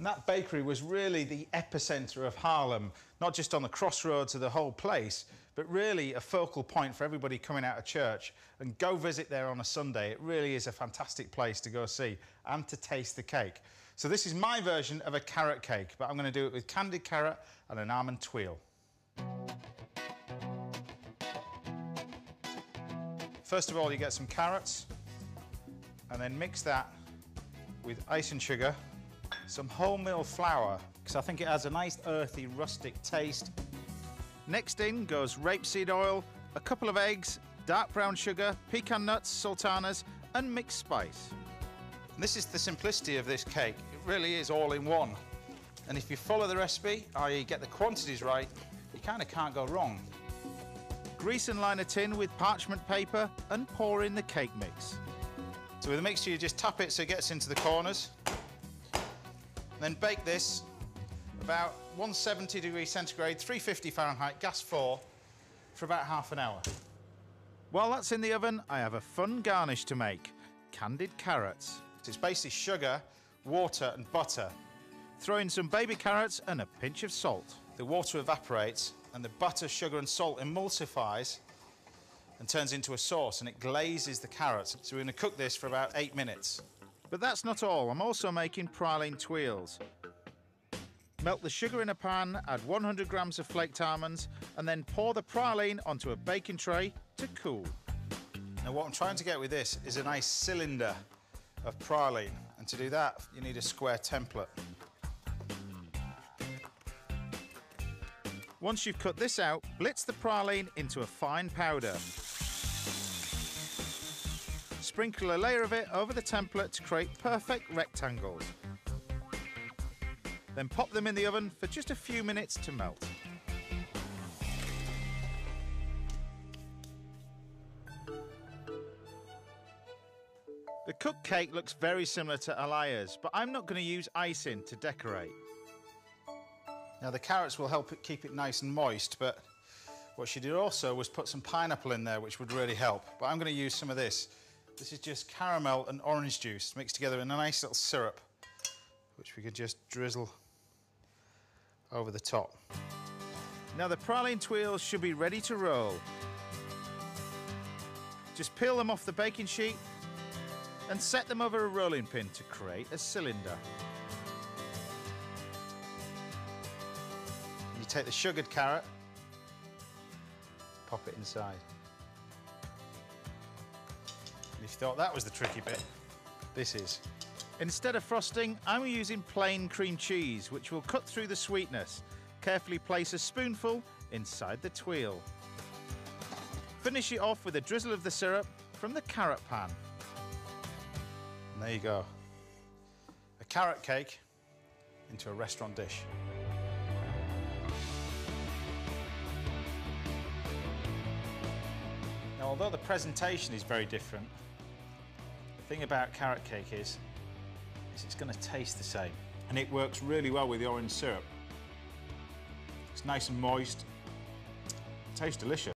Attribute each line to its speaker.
Speaker 1: And that bakery was really the epicenter of Haarlem, not just on the crossroads of the whole place, but really a focal point for everybody coming out of church. And go visit there on a Sunday. It really is a fantastic place to go see and to taste the cake. So this is my version of a carrot cake, but I'm going to do it with candied carrot and an almond tuile. First of all, you get some carrots and then mix that with ice and sugar, some wholemeal flour, because I think it has a nice earthy, rustic taste. Next in goes rapeseed oil, a couple of eggs, dark brown sugar, pecan nuts, sultanas, and mixed spice. And this is the simplicity of this cake. It really is all in one. And if you follow the recipe, i.e. get the quantities right, you kind of can't go wrong. Grease and line a tin with parchment paper and pour in the cake mix. So with the mixture, you just tap it so it gets into the corners. Then bake this about 170 degrees centigrade, 350 Fahrenheit, gas 4, for about half an hour. While that's in the oven, I have a fun garnish to make, candied carrots. It's basically sugar, water and butter. Throw in some baby carrots and a pinch of salt. The water evaporates and the butter, sugar and salt emulsifies and turns into a sauce, and it glazes the carrots. So we're going to cook this for about 8 minutes. But that's not all. I'm also making praline tuiles. Melt the sugar in a pan, add 100 grams of flaked almonds, and then pour the praline onto a baking tray to cool. Now what I'm trying to get with this is a nice cylinder of praline, and to do that you need a square template. Once you've cut this out, blitz the praline into a fine powder. Sprinkle a layer of it over the template to create perfect rectangles. Then pop them in the oven for just a few minutes to melt. The cooked cake looks very similar to Alaya's, but I'm not going to use icing to decorate. Now the carrots will help it keep it nice and moist, but what she did also was put some pineapple in there, which would really help. But I'm going to use some of this. This is just caramel and orange juice mixed together in a nice little syrup, which we could just drizzle over the top. Now the praline tuiles should be ready to roll. Just peel them off the baking sheet and set them over a rolling pin to create a cylinder. You take the sugared carrot, pop it inside. If you thought that was the tricky bit, this is. Instead of frosting, I'm using plain cream cheese, which will cut through the sweetness. Carefully place a spoonful inside the tuile. Finish it off with a drizzle of the syrup from the carrot pan. And there you go. A carrot cake into a restaurant dish. Now, although the presentation is very different, the thing about carrot cake is it's going to taste the same, and it works really well with the orange syrup. It's nice and moist, it tastes delicious.